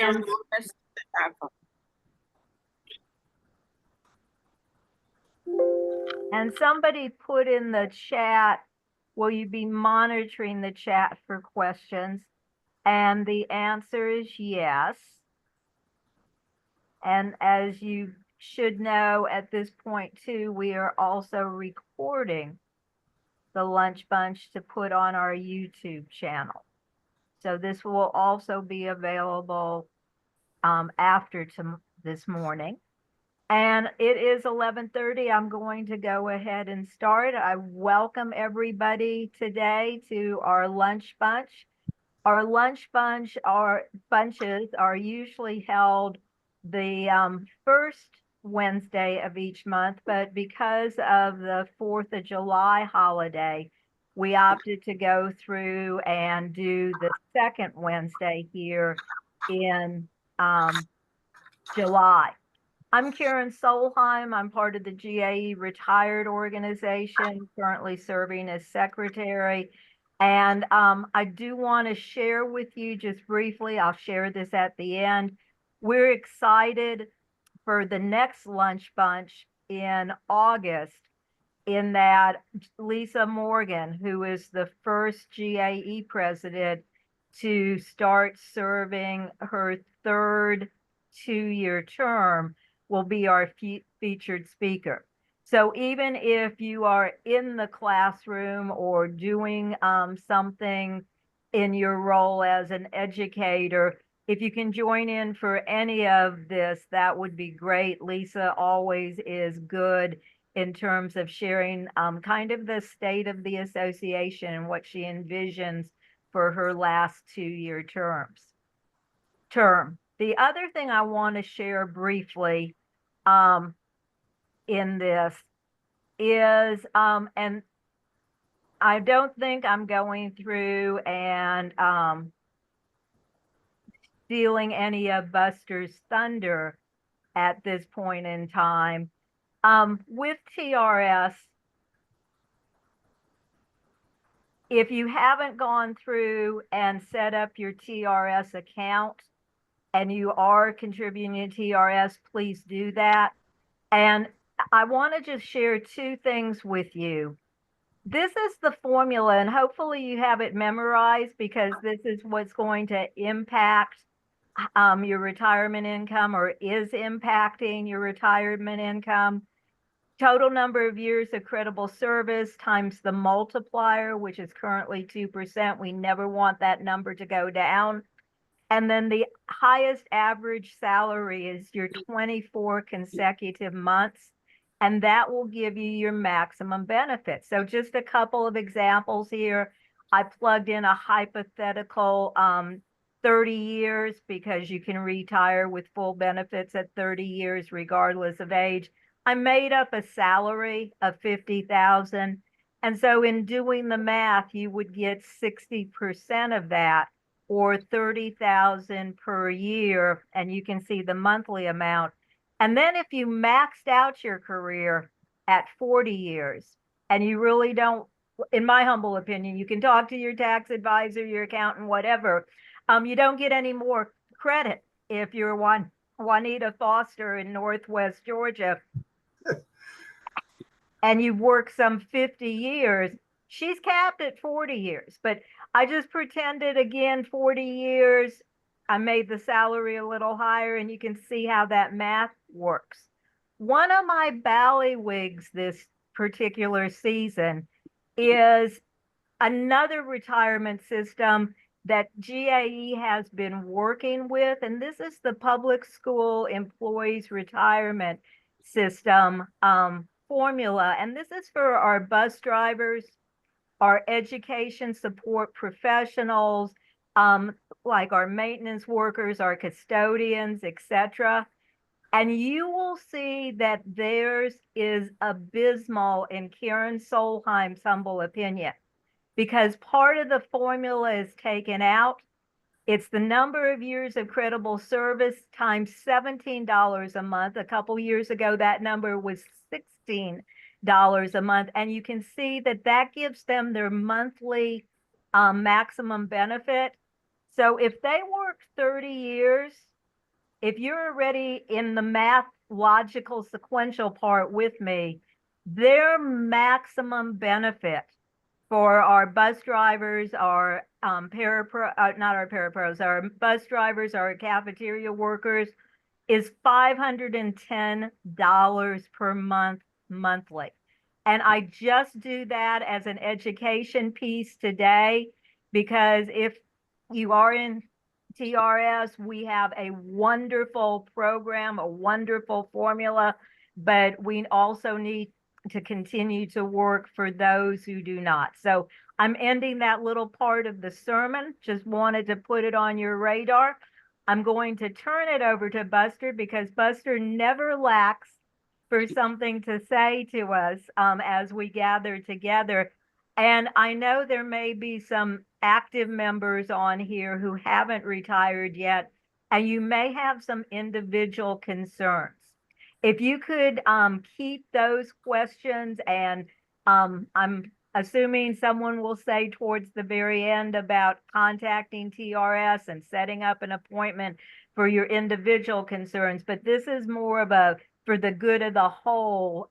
And, and somebody put in the chat, will you be monitoring the chat for questions? And the answer is yes. And as you should know at this point too, we are also recording the Lunch Bunch to put on our YouTube channel. So this will also be available after this morning. And it is 11:30. I'm going to go ahead and start. I welcome everybody today to our Lunch Bunch. Our Lunch Bunch, our bunches are usually held the first Wednesday of each month, but because of the 4th of July holiday, we opted to go through and do the second Wednesday here in July. I'm Karen Solheim. I'm part of the GAE retired organization, currently serving as secretary. And I do want to share with you just briefly, I'll share this at the end. We're excited for the next Lunch Bunch in August, in that Lisa Morgan, who is the first GAE president to start serving her third two-year term, will be our featured speaker. So even if you are in the classroom or doing something in your role as an educator, if you can join in for any of this, that would be great. Lisa always is good in terms of sharing kind of the state of the association and what she envisions for her last two-year term. The other thing I want to share briefly in this is, and I don't think I'm going through and stealing any of Buster's thunder at this point in time. With TRS, if you haven't gone through and set up your TRS account and you are contributing to TRS, please do that. And I want to just share two things with you. This is the formula, and hopefully you have it memorized, because this is what's going to impact your retirement income, or is impacting your retirement income. Total number of years of credible service times the multiplier, which is currently 2%. We never want that number to go down. And then the highest average salary is your 24 consecutive months, and that will give you your maximum benefit. So just a couple of examples here. I plugged in a hypothetical 30 years, because you can retire with full benefits at 30 years regardless of age. I made up a salary of $50,000. And so in doing the math, you would get 60% of that, or $30,000 per year, and you can see the monthly amount. And then if you maxed out your career at 40 years, and you really don't, in my humble opinion, you can talk to your tax advisor, your accountant, whatever, you don't get any more credit if you're Juanita Foster in Northwest Georgia and you've worked some 50 years. She's capped at 40 years, but I just pretended again 40 years. I made the salary a little higher, and you can see how that math works. One of my ballywigs this particular season is another retirement system that GAE has been working with, and this is the Public School Employees Retirement System formula. And this is for our bus drivers, our education support professionals, like our maintenance workers, our custodians, etc. And you will see that theirs is abysmal, in Karen Solheim's humble opinion, because part of the formula is taken out. It's the number of years of credible service times $17 a month. A couple years ago, that number was $16 a month. And you can see that that gives them their monthly maximum benefit. So if they work 30 years if you're already in the math logical sequential part with me, their maximum benefit for our bus drivers, our not our parapros, our bus drivers, our cafeteria workers is $510 per month monthly. And I just do that as an education piece today because if you are in TRS, we have a wonderful program, a wonderful formula, but we also need to continue to work for those who do not. So I'm ending that little part of the sermon. Just wanted to put it on your radar. I'm going to turn it over to Buster because Buster never lacks for something to say to us as we gather together. And I know there may be some active members on here who haven't retired yet, and you may have some individual concerns. If you could keep those questions, and I'm assuming someone will say towards the very end about contacting TRS and setting up an appointment for your individual concerns, but this is more of a for the good of the whole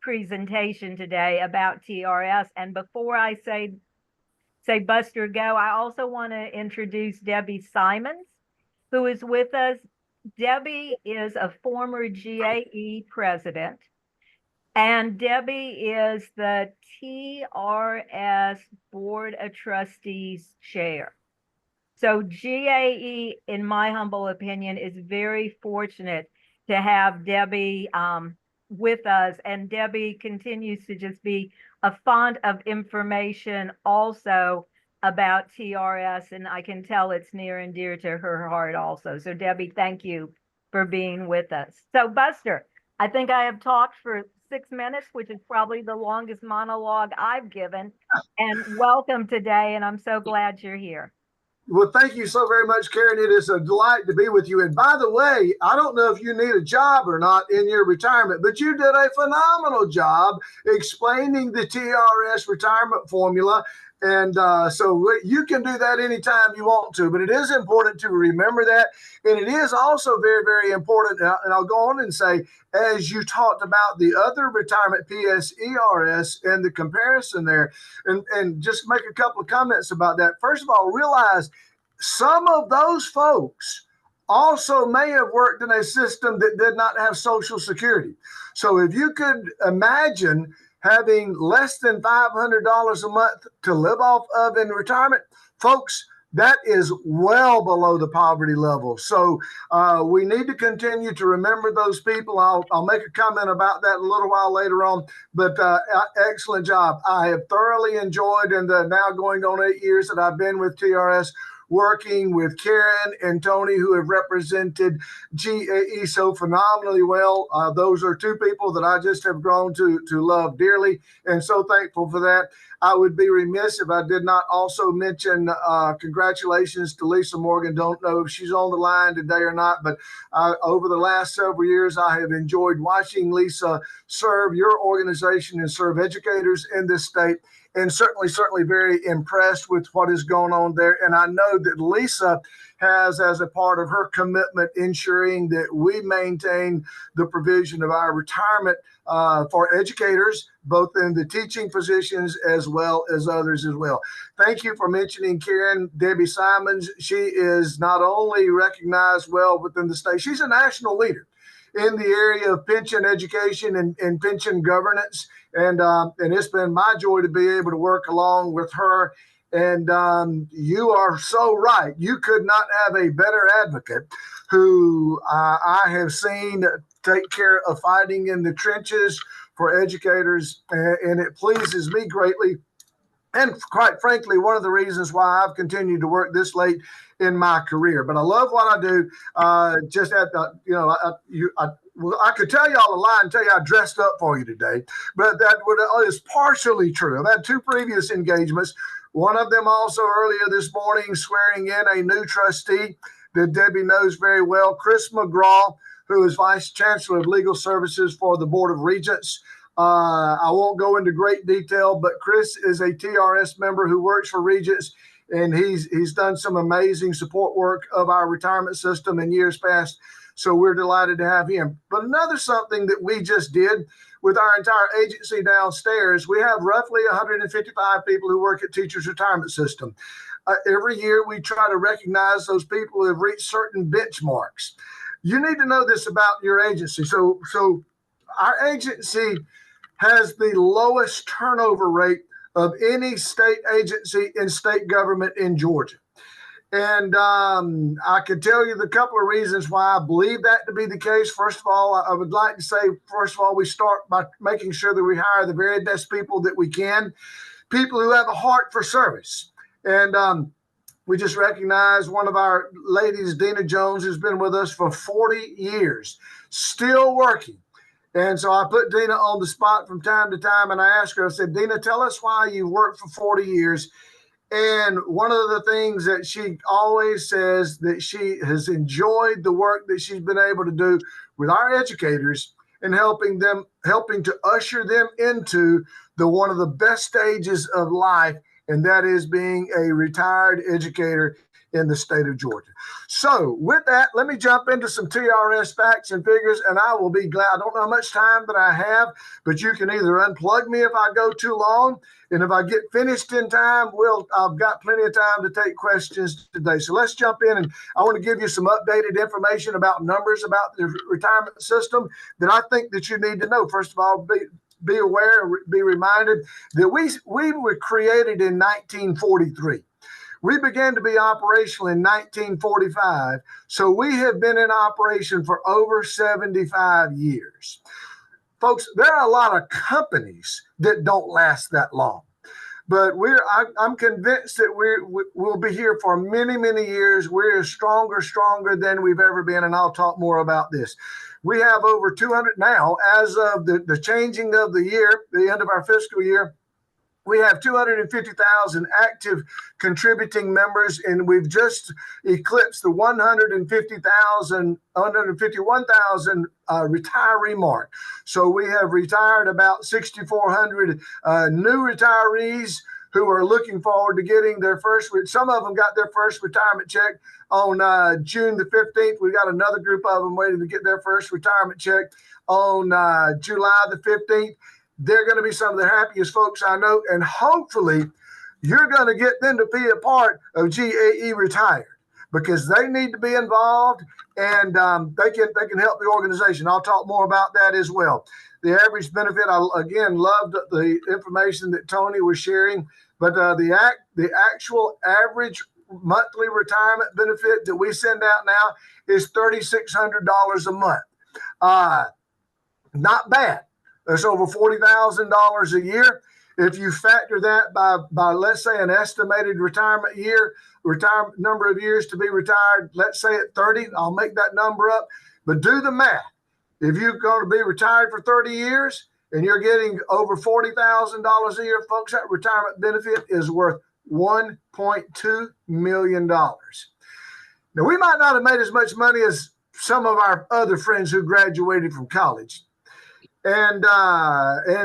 presentation today about TRS. And before I say Buster go, I also want to introduce Debbie Simons, who is with us. Debbie is a former GAE president, and Debbie is the TRS Board of Trustees chair. So GAE, in my humble opinion, is very fortunate to have Debbie with us. And Debbie continues to just be a font of information also about TRS. And I can tell it's near and dear to her heart also. So Debbie, thank you for being with us. So Buster, I think I have talked for 6 minutes, which is probably the longest monologue I've given. And welcome today. And I'm so glad you're here. Well, thank you so very much, Karen. It is a delight to be with you. And by the way, I don't know if you need a job or not in your retirement, but you did a phenomenal job explaining the TRS retirement formula. And so you can do that anytime you want to, but it is important to remember that. And it is also very, very important. And I'll go on and say, as you talked about the other retirement PSERS and the comparison there, and just make a couple of comments about that. First of all, realize some of those folks also may have worked in a system that did not have Social Security. So if you could imagine having less than $500 a month to live off of in retirement, folks, that is well below the poverty level. So we need to continue to remember those people. I'll make a comment about that a little while later on, but excellent job. I have thoroughly enjoyed in the now going on 8 years that I've been with TRS, working with Karen and Tony, who have represented GAE so phenomenally well. Those are two people that I just have grown to love dearly, and so thankful for that. I would be remiss if I did not also mention congratulations to Lisa Morgan. Don't know if she's on the line today or not, but over the last several years, I have enjoyed watching Lisa serve your organization and serve educators in this state. And certainly very impressed with what is going on there. And I know that Lisa has, as a part of her commitment, ensuring that we maintain the provision of our retirement for educators, both in the teaching positions as well as others as well. Thank you for mentioning Karen Debbie Simons. She is not only recognized well within the state, she's a national leader in the area of pension education and pension governance. And it's been my joy to be able to work along with her. And you are so right. You could not have a better advocate who I have seen take care of fighting in the trenches for educators. And it pleases me greatly. And quite frankly, one of the reasons why I've continued to work this late in my career. But I love what I do. Just at the, I could tell y'all a lie and tell you I dressed up for you today, but that is partially true. I've had 2 previous engagements. One of them also earlier this morning, swearing in a new trustee that Debbie knows very well, Chris McGraw, who is Vice Chancellor of Legal Services for the Board of Regents. I won't go into great detail, but Chris is a TRS member who works for Regents and he's done some amazing support work of our retirement system in years past. So we're delighted to have him. But another something that we just did with our entire agency downstairs, we have roughly 155 people who work at Teachers Retirement System. Every year we try to recognize those people who have reached certain benchmarks. You need to know this about your agency. So our agency has the lowest turnover rate of any state agency in state government in Georgia. And I can tell you the couple of reasons why I believe that to be the case. First of all, I would like to say, first of all, we start by making sure that we hire the very best people that we can, people who have a heart for service. And we just recognized one of our ladies, Dina Jones, who's been with us for 40 years, still working. And so I put Dina on the spot from time to time, and I asked her, I said, Dina, tell us why you worked for 40 years. And one of the things that she always says that she has enjoyed the work that she's been able to do with our educators and helping to usher them into one of the best stages of life, and that is being a retired educator in the state of Georgia. So with that, let me jump into some TRS facts and figures, and I will be glad. I don't know how much time that I have, but you can either unplug me if I go too long, and if I get finished in time, I've got plenty of time to take questions today. So let's jump in, and I want to give you some updated information about numbers about the retirement system that I think that you need to know. First of all, be aware, be reminded that we were created in 1943. We began to be operational in 1945, so we have been in operation for over 75 years. Folks, there are a lot of companies that don't last that long, but I'm convinced that we'll be here for many, many years. We're stronger than we've ever been, and I'll talk more about this. We have over 200 now, as of the changing of the year, the end of our fiscal year. We have 250,000 active contributing members, and we've just eclipsed the 151,000 retiree mark. So we have retired about 6,400 new retirees who are looking forward to getting their first. Some of them got their first retirement check on June the 15th. We got another group of them waiting to get their first retirement check on July the 15th. They're going to be some of the happiest folks I know, and hopefully you're going to get them to be a part of GAE Retired, because they need to be involved, and they can help the organization. I'll talk more about that as well. The average benefit, I again loved the information that Tony was sharing, but the actual average monthly retirement benefit that we send out now is $3,600 a month. Not bad. That's over $40,000 a year. If you factor that by let's say an estimated retirement number of years to be retired, let's say at 30, I'll make that number up, but do the math. If you're going to be retired for 30 years and you're getting over $40,000 a year, folks, that retirement benefit is worth $1.2 million. Now, we might not have made as much money as some of our other friends who graduated from college. And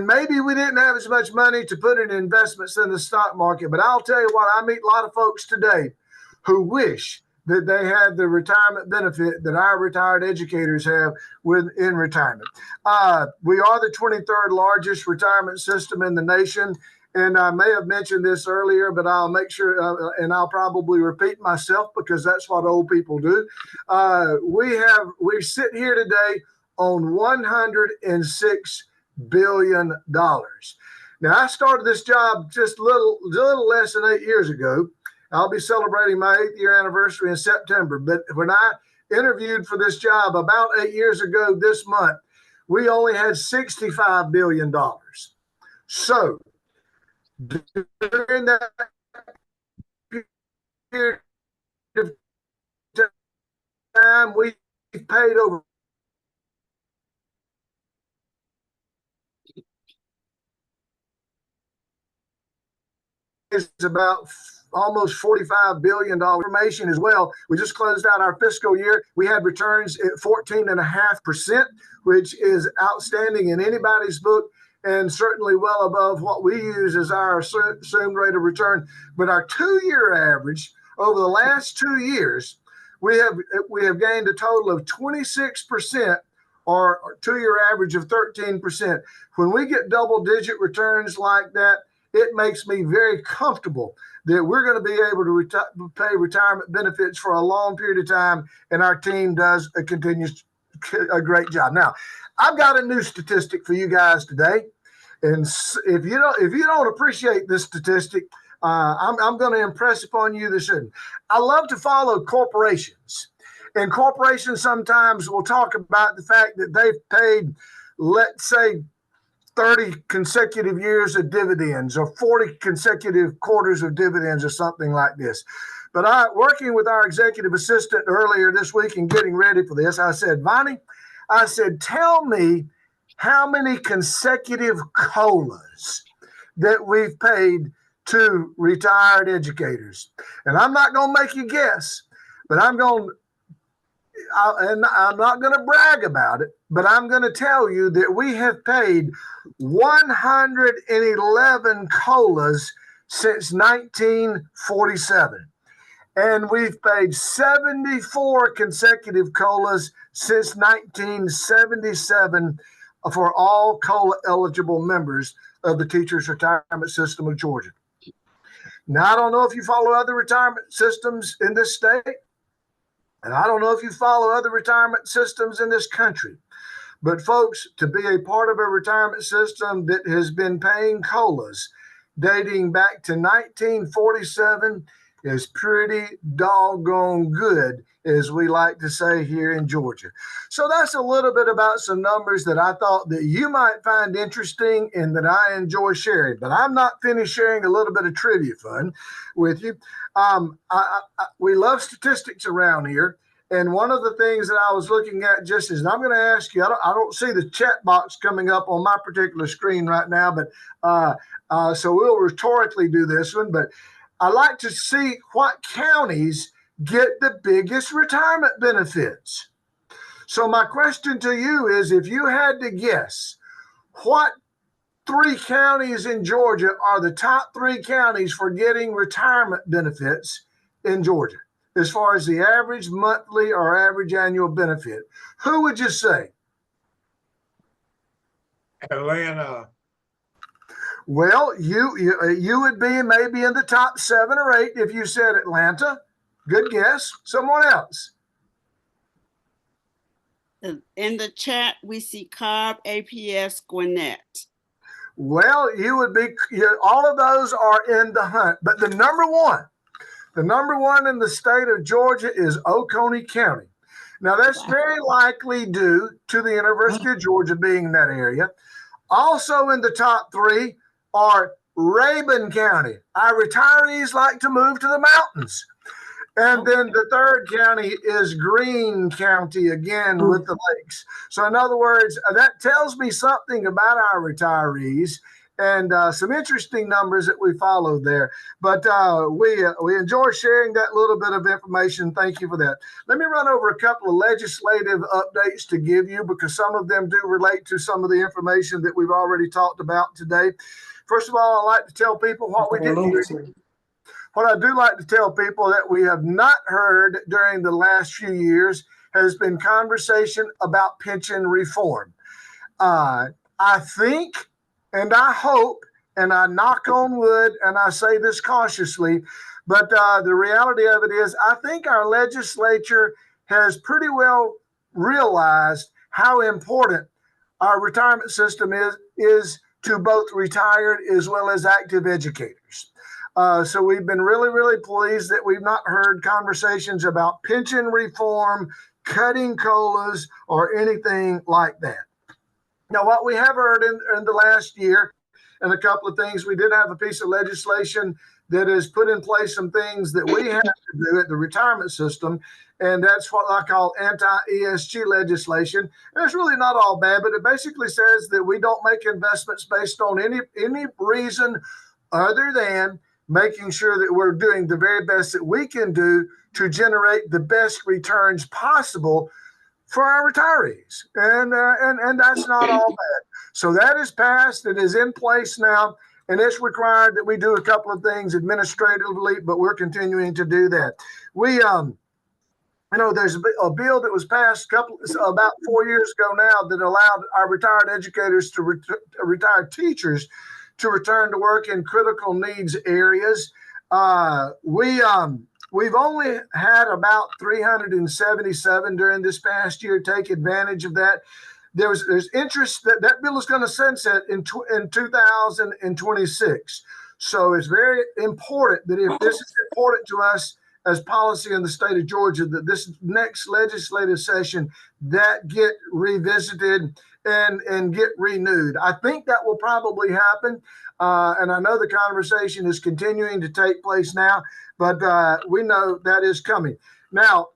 maybe we didn't have as much money to put in investments in the stock market. But I'll tell you what, I meet a lot of folks today who wish that they had the retirement benefit that our retired educators have in retirement. We are the 23rd largest retirement system in the nation. And I may have mentioned this earlier, but I'll make sure, and I'll probably repeat myself because that's what old people do. We sit here today on $106 billion. Now, I started this job just a little less than 8 years ago. I'll be celebrating my 8th year anniversary in September. But when I interviewed for this job about 8 years ago this month, we only had $65 billion. So during that period of time, we paid over is about almost $45 billion information as well. We just closed out our fiscal year. We had returns at 14.5%, which is outstanding in anybody's book. and certainly well above what we use as our assumed rate of return. But our 2-year average over the last 2 years, we have gained a total of 26%, or 2-year average of 13%. When we get double-digit returns like that, it makes me very comfortable that we're going to be able to pay retirement benefits for a long period of time, and our team does a great job. Now, I've got a new statistic for you guys today, and if you don't appreciate this statistic, I'm going to impress upon you this. I love to follow corporations, and corporations sometimes will talk about the fact that they've paid, let's say, 30 consecutive years of dividends or 40 consecutive quarters of dividends or something like this. But working with our executive assistant earlier this week and getting ready for this, I said, Vonnie, I said, tell me how many consecutive COLAs that we've paid to retired educators. And I'm not going to make you guess, but I'm not going to brag about it, but I'm going to tell you that we have paid 111 COLAs since 1947. And we've paid 74 consecutive COLAs since 1977 for all COLA eligible members of the Teachers Retirement System of Georgia. Now, I don't know if you follow other retirement systems in this state, and I don't know if you follow other retirement systems in this country, but folks, to be a part of a retirement system that has been paying COLAs dating back to 1947 is pretty doggone good, as we like to say here in Georgia. So that's a little bit about some numbers that I thought that you might find interesting and that I enjoy sharing. But I'm not finished sharing a little bit of trivia fun with you. We love statistics around here. And one of the things that I was looking at just is, and I'm going to ask you, I don't see the chat box coming up on my particular screen right now, but so we'll rhetorically do this one. But I like to see what counties get the biggest retirement benefits. So my question to you is, if you had to guess, what 3 counties in Georgia are the top 3 counties for getting retirement benefits in Georgia, as far as the average monthly or average annual benefit? Who would you say? Atlanta. Well, you would be maybe in the top 7 or 8 if you said Atlanta. Good guess. Someone else? In the chat, we see Cobb, APS, Gwinnett. Well, you would be. All of those are in the hunt, but the number one in the state of Georgia is Oconee County. Now, that's very likely due to the University of Georgia being in that area. Also in the top 3 are Rabun County. Our retirees like to move to the mountains. And then the third county is Greene County, again, with the lakes. So in other words, that tells me something about our retirees, and some interesting numbers that we followed there. But we enjoy sharing that little bit of information. Thank you for that. Let me run over a couple of legislative updates to give you, because some of them do relate to some of the information that we've already talked about today. First of all, I like to tell people what we did here. What I do like to tell people that we have not heard during the last few years has been conversation about pension reform. I think, and I hope, and I knock on wood, and I say this cautiously, but the reality of it is, I think our legislature has pretty well realized how important our retirement system is to both retired as well as active educators. So we've been really, really pleased that we've not heard conversations about pension reform, cutting COLAs, or anything like that. Now, what we have heard in the last year, and a couple of things, we did have a piece of legislation that has put in place some things that we have to do at the retirement system, and that's what I call anti-ESG legislation. And it's really not all bad, but it basically says that we don't make investments based on any reason other than making sure that we're doing the very best that we can do to generate the best returns possible for our retirees, and that's not all bad. So that is passed. It is in place now, and it's required that we do a couple of things administratively, but we're continuing to do that. We there's a bill that was passed about 4 years ago now that allowed our retired educators retired teachers to return to work in critical needs areas. We've only had about 377 during this past year take advantage of that. There's interest that bill is going to sunset in 2026. So it's very important that if this is important to us as policy in the state of Georgia, that this next legislative session that get revisited and get renewed. I think that will probably happen. And I know the conversation is continuing to take place now, but we know that is coming. Now,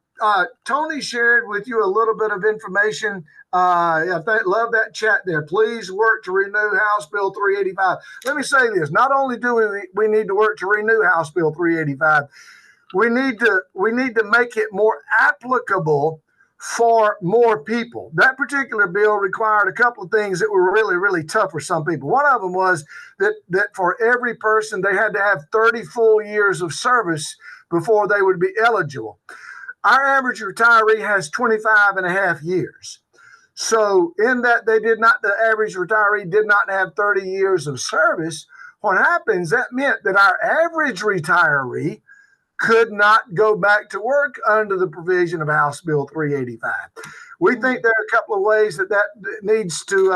Tony shared with you a little bit of information. Love that chat there. Please work to renew House Bill 385. Let me say this. Not only do we need to work to renew House Bill 385, we need to make it more applicable for more people. That particular bill required a couple of things that were really, really tough for some people. One of them was that for every person, they had to have 30 full years of service before they would be eligible. Our average retiree has 25 and a half years. So in that the average retiree did not have 30 years of service. What happens, that meant that our average retiree could not go back to work under the provision of House Bill 385. We think there are a couple of ways that needs to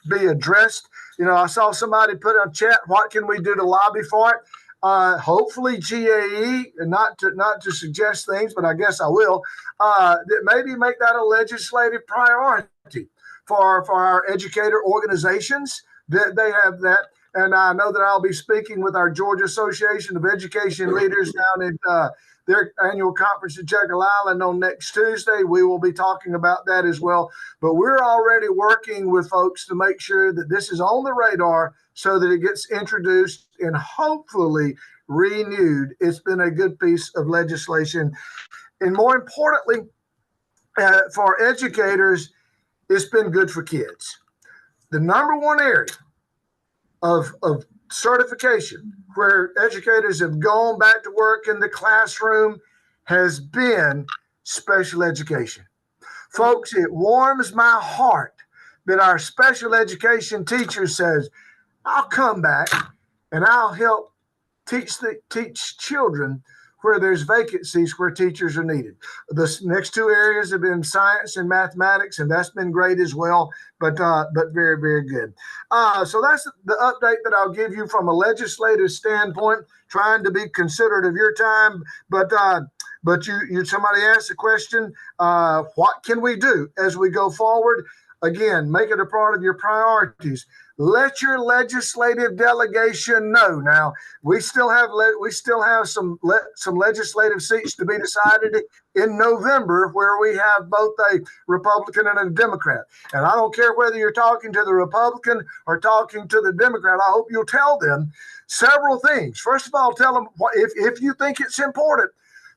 be addressed. I saw somebody put in a chat, what can we do to lobby for it? Hopefully GAE, and not to suggest things, but I guess I will, that maybe make that a legislative priority for our educator organizations, that they have that. And I know that I'll be speaking with our Georgia Association of Education Leaders down at their annual conference in Jekyll Island on next Tuesday. We will be talking about that as well. But we're already working with folks to make sure that this is on the radar so that it gets introduced and hopefully renewed. It's been a good piece of legislation. And more importantly, for educators, it's been good for kids. The number one area of certification where educators have gone back to work in the classroom has been special education. Folks, it warms my heart that our special education teacher says, I'll come back and I'll help teach children where there's vacancies where teachers are needed. The next two areas have been science and mathematics, and that's been great as well, but very, very good. So that's the update that I'll give you from a legislative standpoint, trying to be considerate of your time. But somebody asked the question, what can we do as we go forward? Again, make it a part of your priorities. Let your legislative delegation know. Now, we still have some legislative seats to be decided in November, where we have both a Republican and a Democrat. And I don't care whether you're talking to the Republican or talking to the Democrat. I hope you'll tell them several things. First of all, tell them if you think it's important.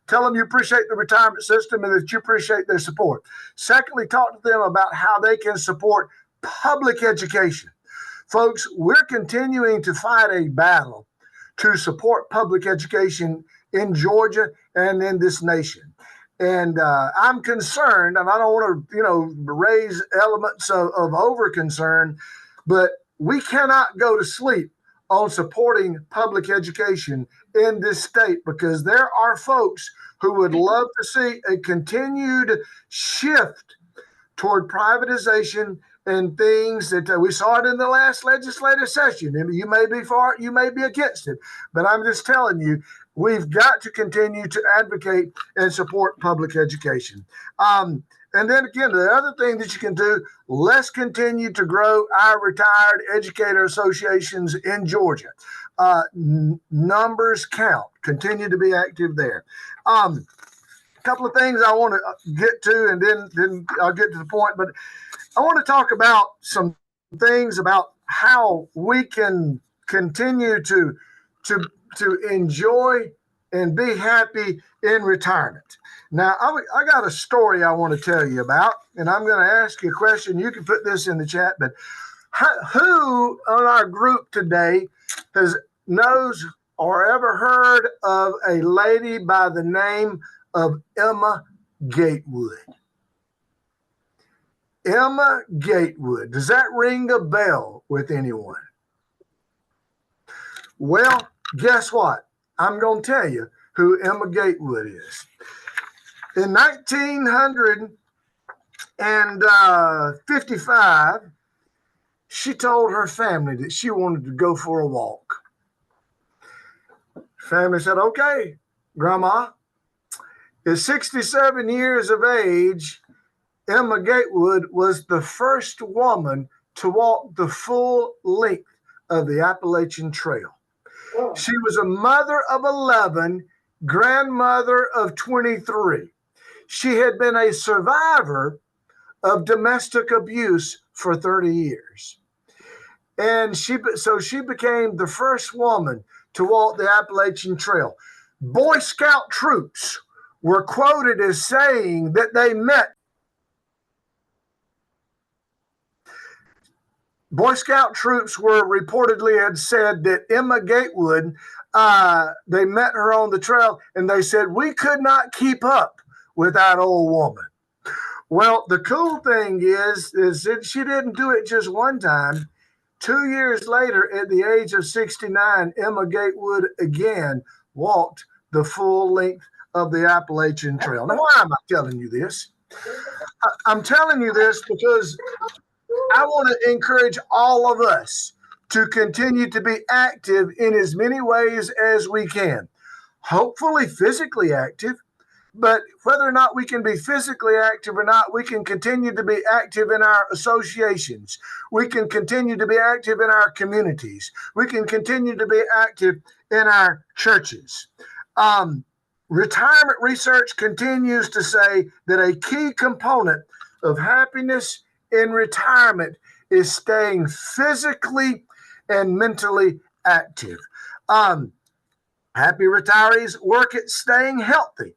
Tell them you appreciate the retirement system and that you appreciate their support. Secondly, talk to them about how they can support public education. Folks, we're continuing to fight a battle to support public education in Georgia and in this nation. And I'm concerned, and I don't want to, raise elements of over concern, but we cannot go to sleep on supporting public education in this state, because there are folks who would love to see a continued shift toward privatization and things that we saw it in the last legislative session. And you may be for it, you may be against it, but I'm just telling you, we've got to continue to advocate and support public education. And then again, the other thing that you can do, let's continue to grow our retired educator associations in Georgia. Numbers count. Continue to be active there. A couple of things I want to get to, and then I'll get to the point. But I want to talk about some things about how we can continue to enjoy and be happy in retirement. Now, I got a story I want to tell you about, and I'm going to ask you a question. You can put this in the chat, but who on our group today knows or ever heard of a lady by the name of Emma Gatewood? Emma Gatewood. Does that ring a bell with anyone? Well, guess what? I'm going to tell you who Emma Gatewood is. In 1955, she told her family that she wanted to go for a walk. Family said, okay, Grandma. At 67 years of age, Emma Gatewood was the first woman to walk the full length of the Appalachian Trail. Oh. She was a mother of 11, grandmother of 23. She had been a survivor of domestic abuse for 30 years. And she became the first woman to walk the Appalachian Trail. Boy Scout troops were quoted as saying that they met. Boy Scout troops were reportedly had said that Emma Gatewood, they met her on the trail and they said, we could not keep up with that old woman. Well, the cool thing is that she didn't do it just one time. 2 years later, at the age of 69, Emma Gatewood again walked the full length of the Appalachian Trail. Now, why am I telling you this? I'm telling you this because I want to encourage all of us to continue to be active in as many ways as we can. Hopefully physically active, but whether or not we can be physically active or not, we can continue to be active in our associations. We can continue to be active in our communities. We can continue to be active in our churches. Retirement research continues to say that a key component of happiness in retirement is staying physically and mentally active. Happy retirees work at staying healthy.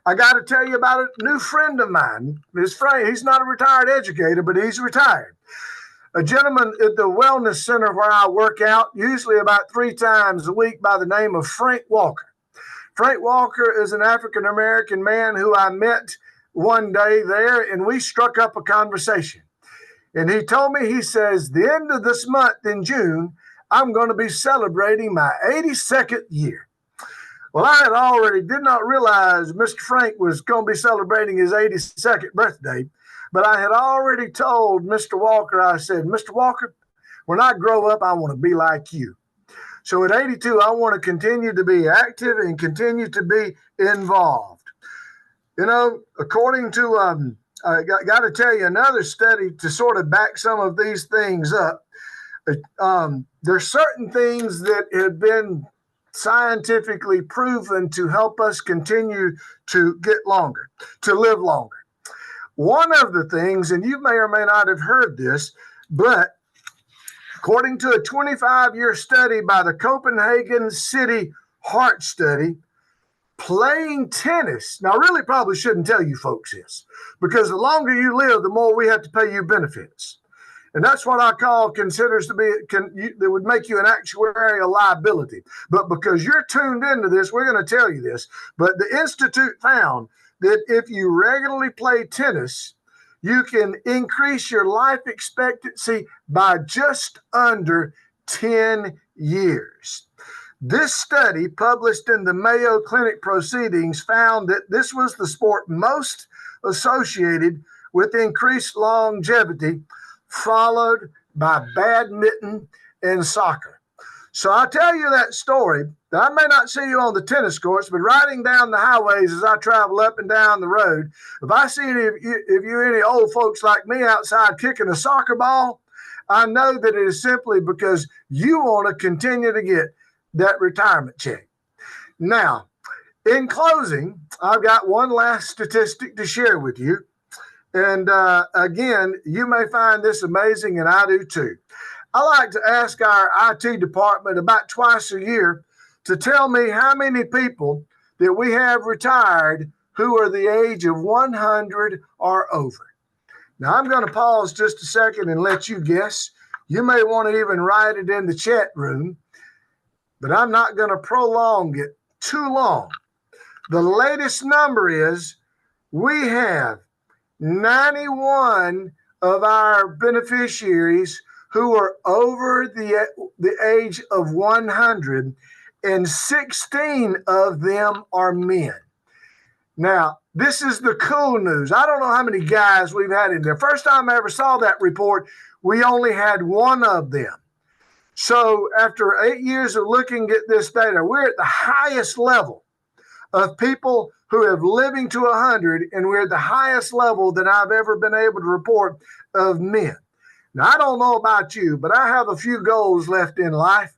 I got to tell you about a new friend of mine. He's not a retired educator, but he's retired. A gentleman at the wellness center where I work out, usually about 3 times a week, by the name of Frank Walker. Frank Walker is an African-American man who I met one day there, and we struck up a conversation. And he told me, he says, the end of this month in June, I'm going to be celebrating my 82nd year. Well, I had already did not realize Mr. Frank was going to be celebrating his 82nd birthday, but I had already told Mr. Walker, I said, Mr. Walker, when I grow up, I want to be like you. So at 82, I want to continue to be active and continue to be involved. You know, according to, I got to tell you another study to sort of back some of these things up. There's certain things that have been scientifically proven to help us continue to get longer, to live longer. One of the things, and you may or may not have heard this, but according to a 25-year study by the Copenhagen City Heart Study, playing tennis, now I really probably shouldn't tell you folks this, because the longer you live, the more we have to pay you benefits. And that's what I call considers to be, that would make you an actuarial liability. But because you're tuned into this, we're going to tell you this. But the Institute found that if you regularly play tennis, you can increase your life expectancy by just under 10 years. This study, published in the Mayo Clinic Proceedings, found that this was the sport most associated with increased longevity, followed by badminton and soccer. So I tell you that story. I may not see you on the tennis courts, but riding down the highways as I travel up and down the road, if I see any old folks like me outside kicking a soccer ball, I know that it is simply because you want to continue to get that retirement check. Now, in closing, I've got one last statistic to share with you. And again, you may find this amazing, and I do too. I like to ask our IT department about twice a year to tell me how many people that we have retired who are the age of 100 or over. Now, I'm going to pause just a second and let you guess. You may want to even write it in the chat room, but I'm not going to prolong it too long. The latest number is we have 91 of our beneficiaries who are over the age of 100, and 16 of them are men. Now, this is the cool news. I don't know how many guys we've had in there. First time I ever saw that report, we only had one of them. So after 8 years of looking at this data, we're at the highest level of people who have living to 100, and we're at the highest level that I've ever been able to report of men. Now, I don't know about you, but I have a few goals left in life,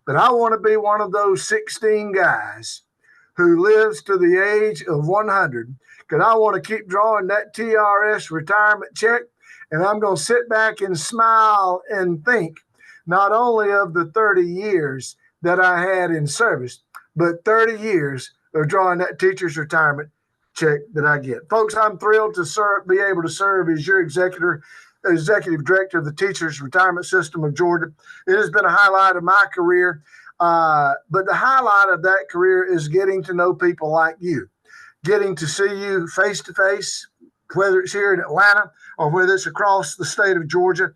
but I want to be one of those 16 guys who lives to the age of 100, because I want to keep drawing that TRS retirement check, and I'm going to sit back and smile and think not only of the 30 years that I had in service, but 30 years of drawing that teacher's retirement check that I get. Folks, I'm thrilled to be able to serve as your executive director of the Teachers Retirement System of Georgia. It has been a highlight of my career, but the highlight of that career is getting to know people like you, getting to see you face to face, whether it's here in Atlanta or whether it's across the state of Georgia.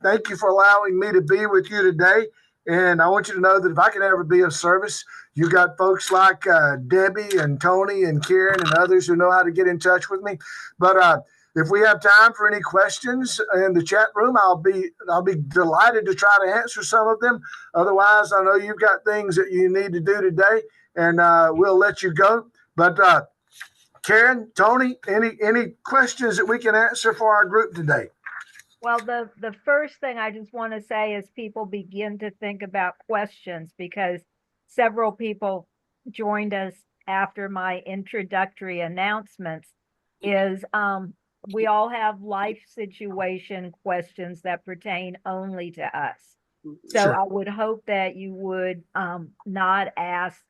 Thank you for allowing me to be with you today. And I want you to know that if I can ever be of service, you got folks like Debbie and Tony and Karen and others who know how to get in touch with me. But if we have time for any questions in the chat room, I'll be delighted to try to answer some of them. Otherwise, I know you've got things that you need to do today, and we'll let you go. But Karen, Tony, any questions that we can answer for our group today? Well, the first thing I just want to say is people begin to think about questions, because several people joined us after my introductory announcements. Is we all have life situation questions that pertain only to us. So Sure. I would hope that you would not ask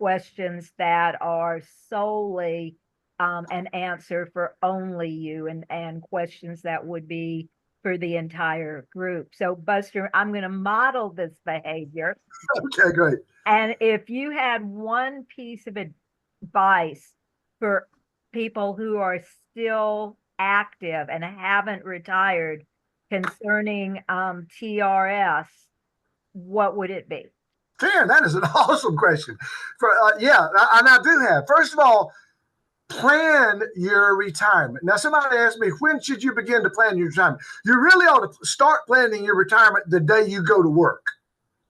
questions that are solely an answer for only you, and questions that would be for the entire group. So Buster, I'm going to model this behavior. Okay, great. And if you had one piece of advice for people who are still active and haven't retired concerning TRS, what would it be? Karen, that is an awesome question. And I do have. First of all, plan your retirement. Now, somebody asked me, when should you begin to plan your retirement? You really ought to start planning your retirement the day you go to work,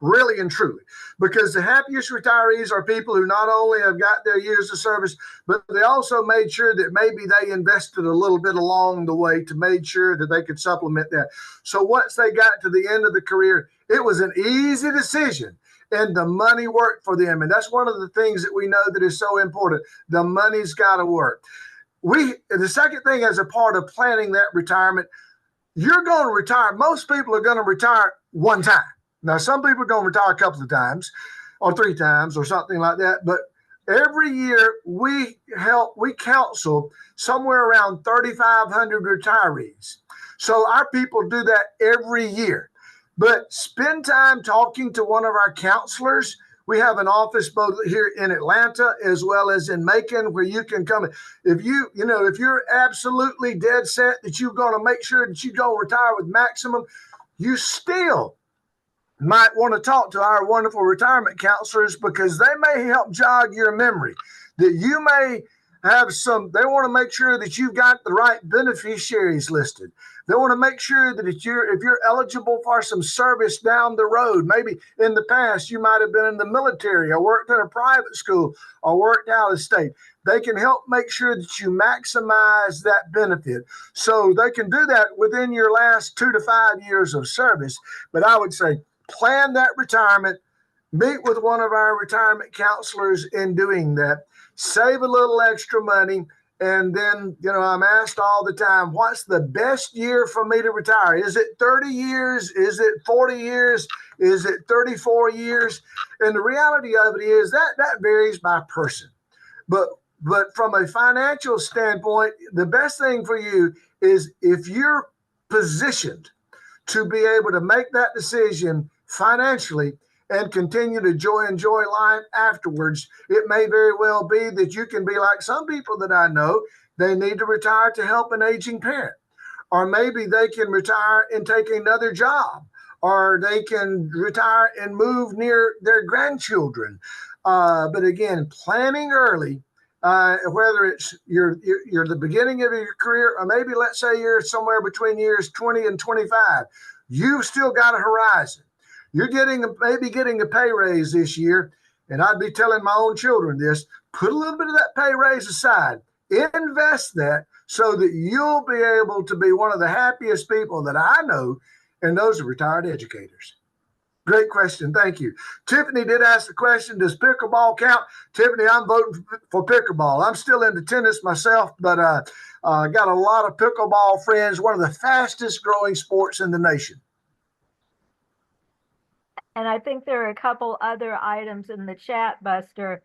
really and truly, because the happiest retirees are people who not only have got their years of service, but they also made sure that maybe they invested a little bit along the way to make sure that they could supplement that. So once they got to the end of the career, it was an easy decision, and the money worked for them. And that's one of the things that we know that is so important. The money's got to work. The second thing, as a part of planning that retirement, you're going to retire. Most people are going to retire one time. Now, some people are going to retire a couple of times or 3 times or something like that. But every year we counsel somewhere around 3,500 retirees. So our people do that every year. But spend time talking to one of our counselors. We have an office both here in Atlanta as well as in Macon, where you can come. If you're absolutely dead set that you're going to make sure that you don't retire with maximum, you still might want to talk to our wonderful retirement counselors, because they may help jog your memory. That you may have they want to make sure that you've got the right beneficiaries listed. They want to make sure that if you're eligible for some service down the road, maybe in the past you might have been in the military or worked in a private school or worked out of state. They can help make sure that you maximize that benefit. So they can do that within your last 2 to 5 years of service. But I would say plan that retirement, meet with one of our retirement counselors in doing that, save a little extra money, And then, I'm asked all the time, what's the best year for me to retire? Is it 30 years? Is it 40 years? Is it 34 years? And the reality of it is that varies by person. But from a financial standpoint, the best thing for you is if you're positioned to be able to make that decision financially and continue to enjoy life afterwards, it may very well be that you can be like some people that I know. They need to retire to help an aging parent, or maybe they can retire and take another job, or they can retire and move near their grandchildren. But again, planning early, whether it's you're the beginning of your career, or maybe let's say you're somewhere between years 20 and 25, you've still got a horizon. You're maybe getting a pay raise this year, and I'd be telling my own children this: put a little bit of that pay raise aside, invest that, so that you'll be able to be one of the happiest people that I know, and those are retired educators. Great question. Thank you. Tiffany did ask the question, does pickleball count? Tiffany, I'm voting for pickleball. I'm still into tennis myself, but I got a lot of pickleball friends, one of the fastest growing sports in the nation. And I think there are a couple other items in the chat, Buster.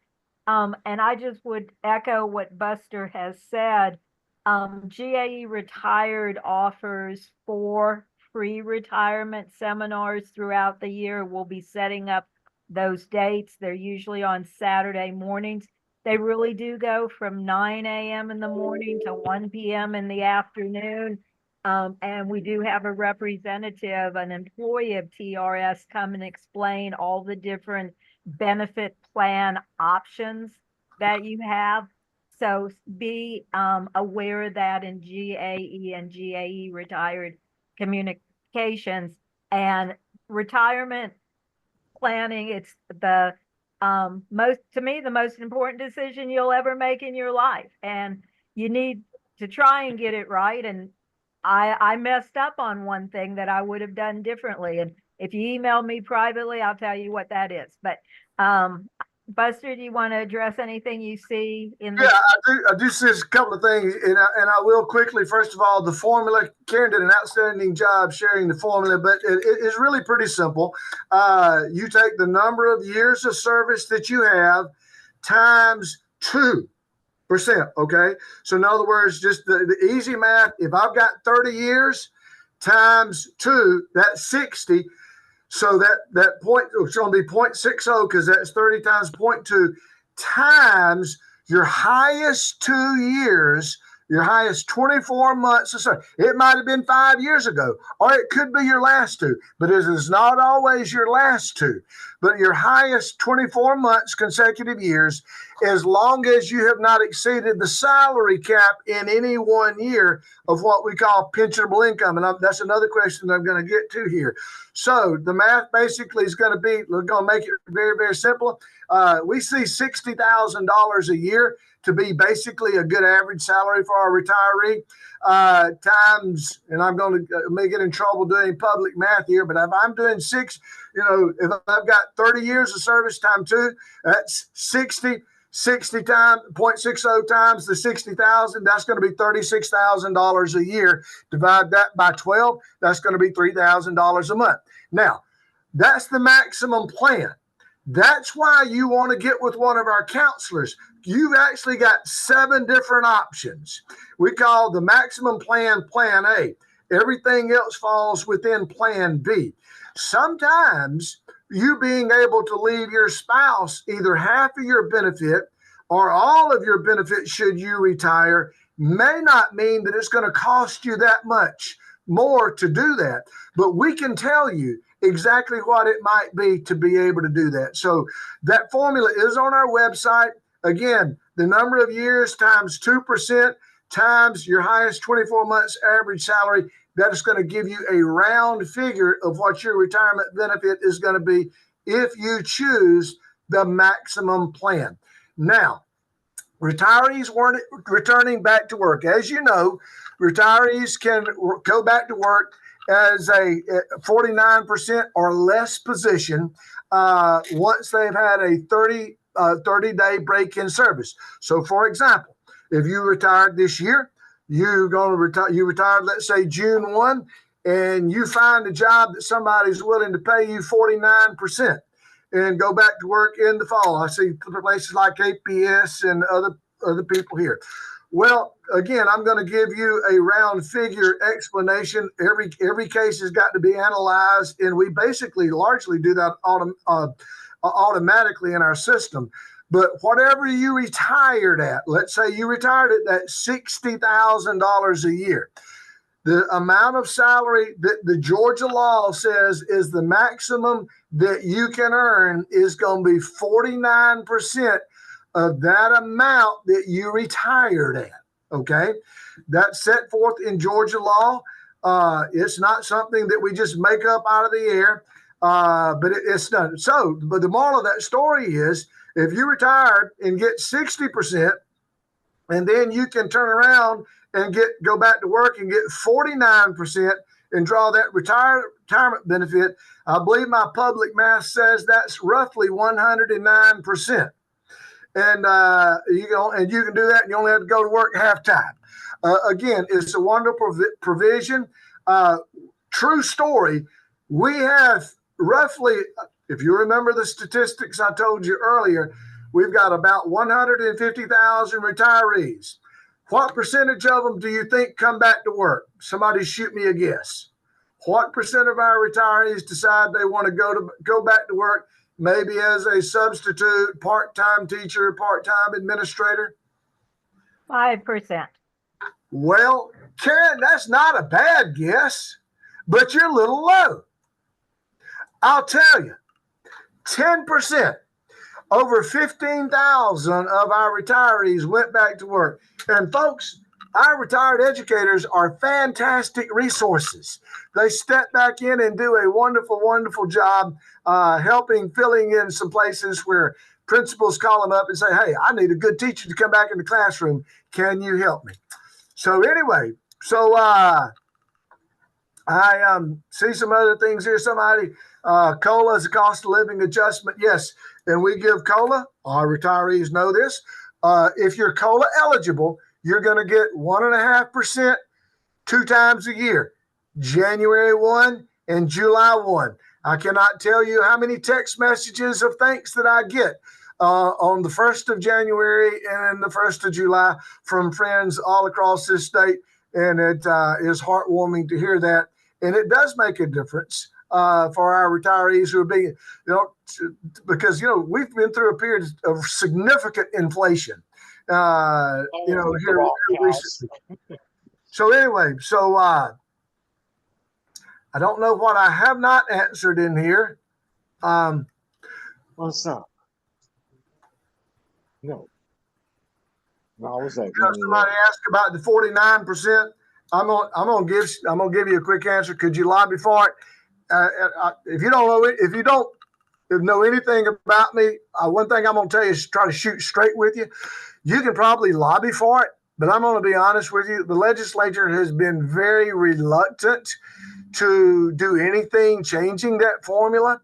And I just would echo what Buster has said. GAE Retired offers 4 free retirement seminars throughout the year. We'll be setting up those dates. They're usually on Saturday mornings. They really do go from 9 a.m. in the morning to 1 p.m. in the afternoon. And we do have a representative, an employee of TRS, come and explain all the different benefit plan options that you have. So be aware of that in GAE and GAE Retired Communications. And retirement planning, it's the to me, the most important decision you'll ever make in your life. And you need to try and get it right. And I messed up on one thing that I would have done differently. And if you email me privately, I'll tell you what that is. But Buster, do you want to address anything you see in the? Yeah, I do see a couple of things, and I will quickly. First of all, the formula. Karen did an outstanding job sharing the formula, but it's really pretty simple. You take the number of years of service that you have times 2%. Okay, so in other words, just the easy math. If I've got 30 years times 2, that's 60. So that point, it's going to be 0.60 because that's 30 times 0.2 times your highest 2 years, your highest 24 months. Sorry, it might have been 5 years ago, or it could be your last 2, but it is not always your last 2, but your highest 24 months consecutive years, as long as you have not exceeded the salary cap in any 1 year of what we call pensionable income. And that's another question that I'm going to get to here. So the math basically is going to be, we're going to make it very, very simple. We see $60,000 a year to be basically a good average salary for our retiree, times, and I'm going to may get in trouble doing public math here, but if I'm doing if I've got 30 years of service times 2, that's 60 times 0.60 times the 60,000, that's going to be $36,000 a year. Divide that by 12, that's going to be $3,000 a month. Now, that's the maximum plan. That's why you want to get with one of our counselors. You've actually got 7 different options. We call the maximum plan Plan A. Everything else falls within Plan B. Sometimes you being able to leave your spouse either half of your benefit or all of your benefit should you retire may not mean that it's going to cost you that much more to do that. But we can tell you exactly what it might be to be able to do that. So that formula is on our website. Again, the number of years times 2% times your highest 24 months average salary. That is going to give you a round figure of what your retirement benefit is going to be if you choose the maximum plan. Now, retirees weren't returning back to work. As you know, retirees can go back to work as a 49% or less position once they've had a 30-day break in service. So, for example, If you retired this year, you're going to retire. You retired, let's say June 1, and you find a job that somebody's willing to pay you 49% and go back to work in the fall. I see places like APS and other people here. Well, again, I'm going to give you a round figure explanation. Every case has got to be analyzed, and we basically largely do that automatically in our system. But whatever you retired at, let's say you retired at that $60,000 a year, the amount of salary that the Georgia law says is the maximum that you can earn is going to be 49% of that amount that you retired at. Okay. That's set forth in Georgia law. It's not something that we just make up out of the air, but it's done. So, but the moral of that story is if you retired and get 60%, and then you can turn around and go back to work and get 49% and draw that retirement benefit, I believe my public math says that's roughly 109%. And you can do that, and you only have to go to work half time. Again, it's a wonderful provision. True story. We have roughly, if you remember the statistics I told you earlier, we've got about 150,000 retirees. What percentage of them do you think come back to work? Somebody shoot me a guess. What percent of our retirees decide they want to go back to work? Maybe as a substitute, part-time teacher, part-time administrator? 5%. Well, Karen, that's not a bad guess, but you're a little low. I'll tell you, 10%. Over 15,000 of our retirees went back to work. And folks, our retired educators are fantastic resources. They step back in and do a wonderful, wonderful job filling in some places where principals call them up and say, hey, I need a good teacher to come back in the classroom. Can you help me? So anyway, I see some other things here. Somebody, COLA is a cost of living adjustment. Yes, and we give COLA. Our retirees know this. If you're COLA eligible, you're going to get 1.5% 2 times a year, January 1 and July 1. I cannot tell you how many text messages of thanks that I get on the 1st of January and the 1st of July from friends all across this state. And it is heartwarming to hear that. And it does make a difference for our retirees who are being, because, we've been through a period of significant inflation, here recently. So anyway, I don't know what I have not answered in here. What's up? No. What's that? Somebody asked about the 49%. I'm gonna give you a quick answer. Could you lobby for it? If you don't know anything about me, one thing I'm gonna tell you is try to shoot straight with you. You can probably lobby for it, but I'm gonna be honest with you. The legislature has been very reluctant to do anything changing that formula.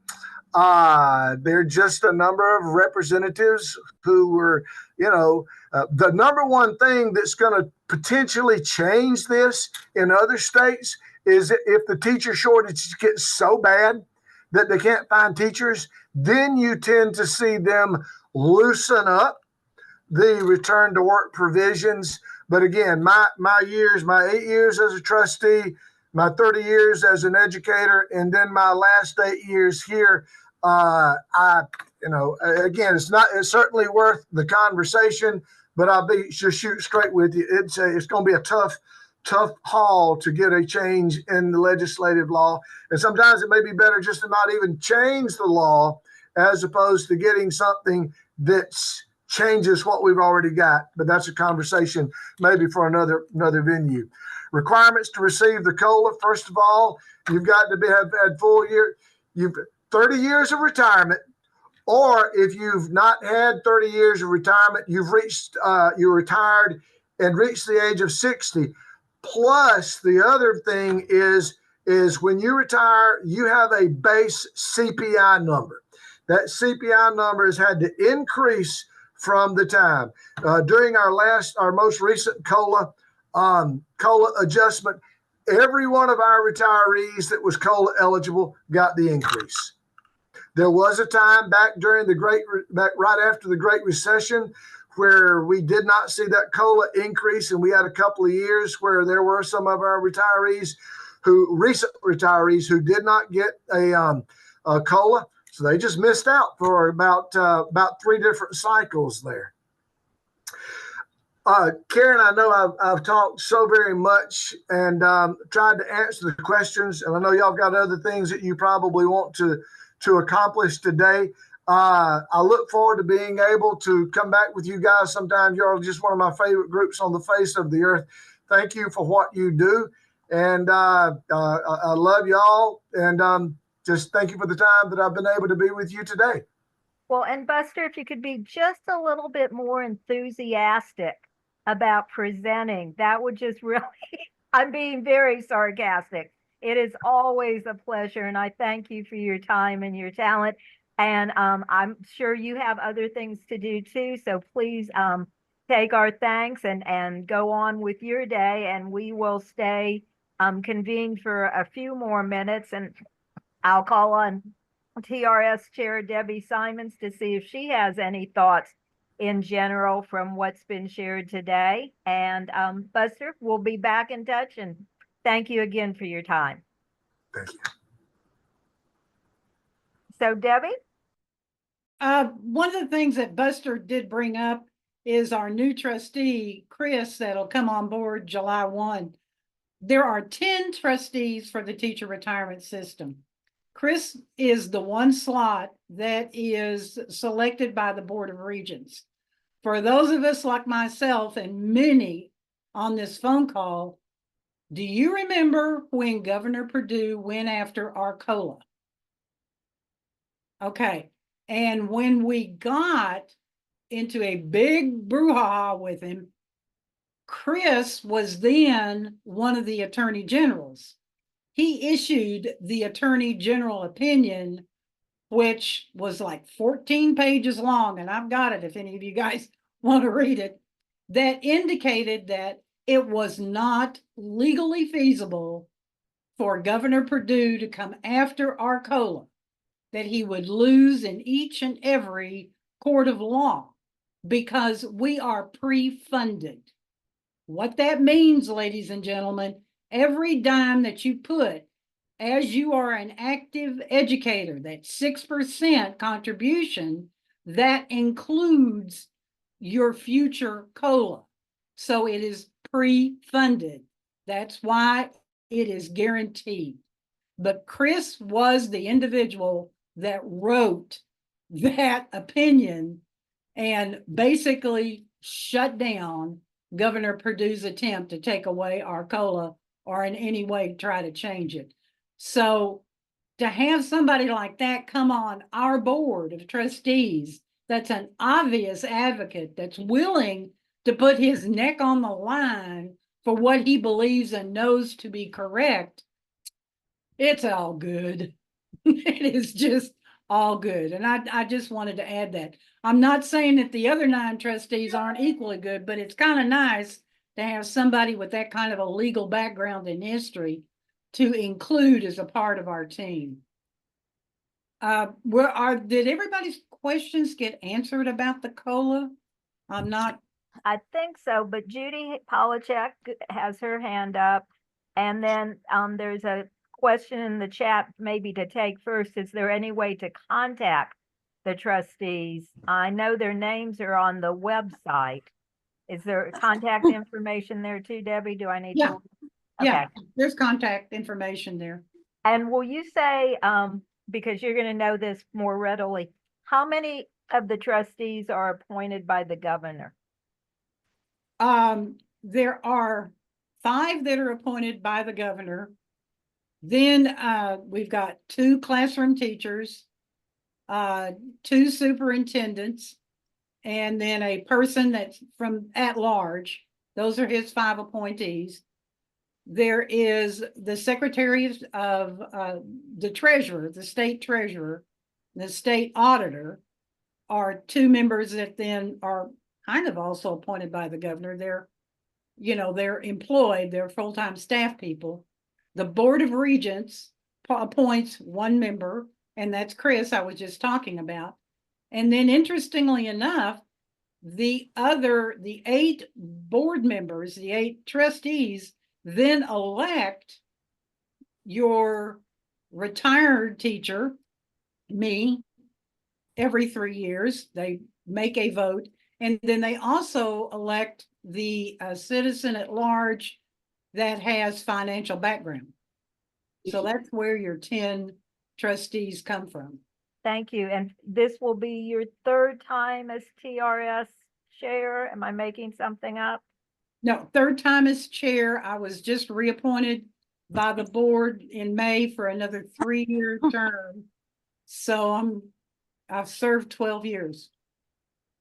There are just a number of representatives who were, the number one thing that's going to potentially change this in other states is if the teacher shortage gets so bad that they can't find teachers, then you tend to see them loosen up the return to work provisions. But again, my 8 years as a trustee, my 30 years as an educator, and then my last 8 years here, again, it's certainly worth the conversation, but I'll just shoot straight with you. It's going to be a tough haul to get a change in the legislative law. And sometimes it may be better just to not even change the law as opposed to getting something that changes what we've already got. But that's a conversation maybe for another venue. Requirements to receive the COLA. First of all, you've got to have had full year. You've 30 years of retirement, or if you've not had 30 years of retirement, you're retired and reached the age of 60. Plus, the other thing is when you retire, you have a base CPI number. That CPI number has had to increase from the time. During our most recent COLA adjustment, every one of our retirees that was COLA eligible got the increase. There was a time back right after the Great Recession where we did not see that COLA increase, and we had a couple of years where there were some of our recent retirees who did not get a COLA, so they just missed out for about 3 different cycles there. Karen, I know I've talked so very much and tried to answer the questions, and I know y'all got other things that you probably want to accomplish today. I look forward to being able to come back with you guys sometime. You're just one of my favorite groups on the face of the earth. Thank you for what you do, and I love y'all, and just thank you for the time that I've been able to be with you today. Well, and Buster, if you could be just a little bit more enthusiastic about presenting, that would just really, I'm being very sarcastic. It is always a pleasure, and I thank you for your time and your talent. And I'm sure you have other things to do too, so please take our thanks and go on with your day, and we will stay convened for a few more minutes, and I'll call on TRS Chair Debbie Simons to see if she has any thoughts in general from what's been shared today. And Buster, we'll be back in touch, and thank you again for your time. Thank you. So Debbie? One of the things that Buster did bring up is our new trustee, Chris, that'll come on board July 1. There are 10 trustees for the teacher retirement system. Chris is the one slot that is selected by the Board of Regents. For those of us like myself and many on this phone call, do you remember when Governor Perdue went after our COLA? Okay. And when we got into a big brouhaha with him, Chris was then one of the attorney generals. He issued the attorney general opinion, which was like 14 pages long, and I've got it if any of you guys want to read it, that indicated that it was not legally feasible for Governor Perdue to come after our COLA, that he would lose in each and every court of law because we are pre-funded. What that means, ladies and gentlemen, every dime that you put, as you are an active educator, that 6% contribution, that includes your future COLA. So it is pre-funded. That's why it is guaranteed. But Chris was the individual that wrote that opinion and basically shut down Governor Perdue's attempt to take away our COLA or in any way try to change it. So to have somebody like that come on our board of trustees, that's an obvious advocate, that's willing to put his neck on the line for what he believes and knows to be correct, it's all good. It is just all good. And I just wanted to add that. I'm not saying that the other 9 trustees aren't equally good, but it's kind of nice to have somebody with that kind of a legal background and history to include as a part of our team. Did everybody's questions get answered about the COLA? I think so, but Judy Polachek has her hand up. And then there's a question in the chat maybe to take first. Is there any way to contact the trustees? I know their names are on the website. Is there contact information there too, Debbie? Do I need to? Okay. Yeah, there's contact information there. And will you say, because you're going to know this more readily, how many of the trustees are appointed by the governor? There are 5 that are appointed by the governor. Then we've got 2 classroom teachers, 2 superintendents, and then a person that's from at large. Those are his 5 appointees. There is the secretary of the treasurer, the state treasurer, the state auditor, are two members that then are kind of also appointed by the governor. They're employed, they're full-time staff people. The Board of Regents appoints one member, and that's Chris I was just talking about. And then interestingly enough, the 8 board members, the 8 trustees, then elect your retired teacher, me, every 3 years. They make a vote, and then they also elect the citizen at large that has financial background. So that's where your 10 trustees come from. Thank you. And this will be your third time as TRS chair. Am I making something up? No, third time as chair. I was just reappointed by the board in May for another 3-year term. So I've served 12 years.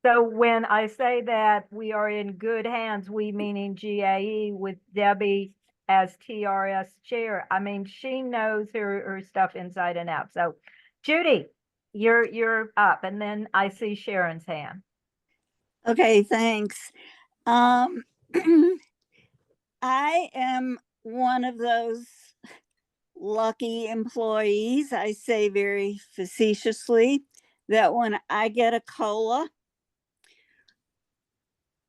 So when I say that we are in good hands, we meaning GAE with Debbie as TRS chair, I mean, she knows her stuff inside and out. So Judy, you're up, and then I see Sharon's hand. Okay, thanks. I am one of those lucky employees, I say very facetiously, that when I get a COLA,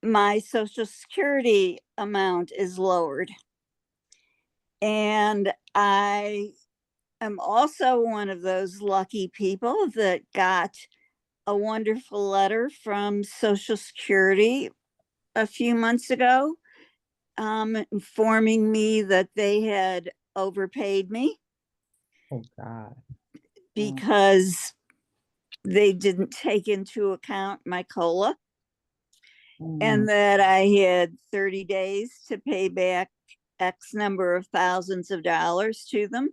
my Social Security amount is lowered. And I am also one of those lucky people that got a wonderful letter from Social Security a few months ago, informing me that they had overpaid me. Oh God. Because they didn't take into account my COLA, and that I had 30 days to pay back X number of thousands of dollars to them.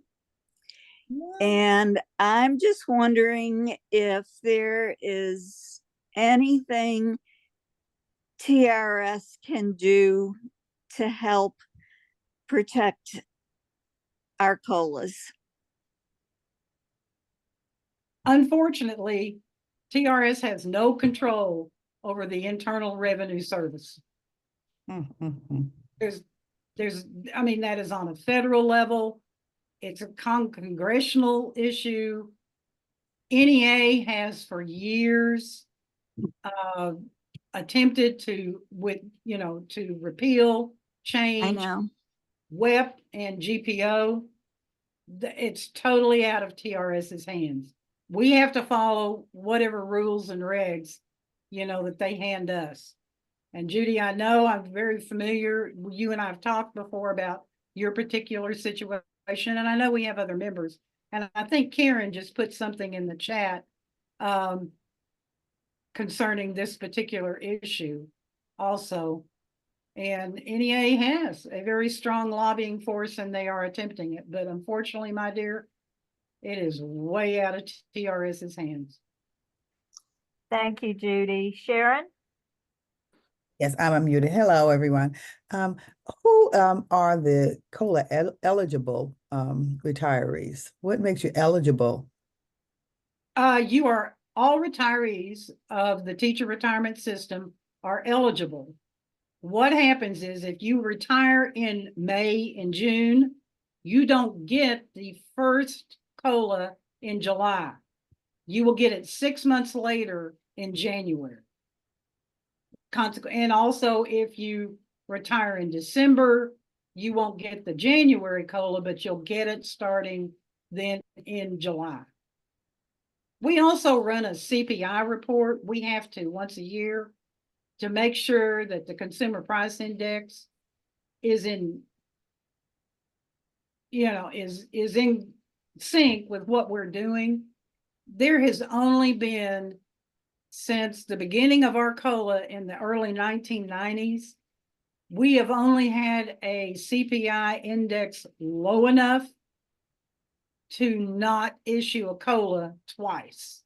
And I'm just wondering if there is anything TRS can do to help protect our COLAs. Unfortunately, TRS has no control over the Internal Revenue Service. There's, I mean, that is on a federal level. It's a congressional issue. NEA has for years attempted to repeal, change WEP and GPO. It's totally out of TRS's hands. We have to follow whatever rules and regs, that they hand us. And Judy, I know I'm very familiar. You and I have talked before about your particular situation, and I know we have other members. And I think Karen just put something in the chat concerning this particular issue also. And NEA has a very strong lobbying force, and they are attempting it. But unfortunately, my dear, it is way out of TRS's hands. Thank you, Judy. Sharon? Yes, I'm unmuted. Hello, everyone. Who are the COLA eligible retirees? What makes you eligible? You are all retirees of the teacher retirement system are eligible. What happens is if you retire in May and June, you don't get the first COLA in July. You will get it 6 months later in January. And also, if you retire in December, you won't get the January COLA, but you'll get it starting then in July. We also run a CPI report. We have to once a year to make sure that the consumer price index is in, is in sync with what we're doing. There has only been, since the beginning of our COLA in the early 1990s, we have only had a CPI index low enough to not issue a COLA twice.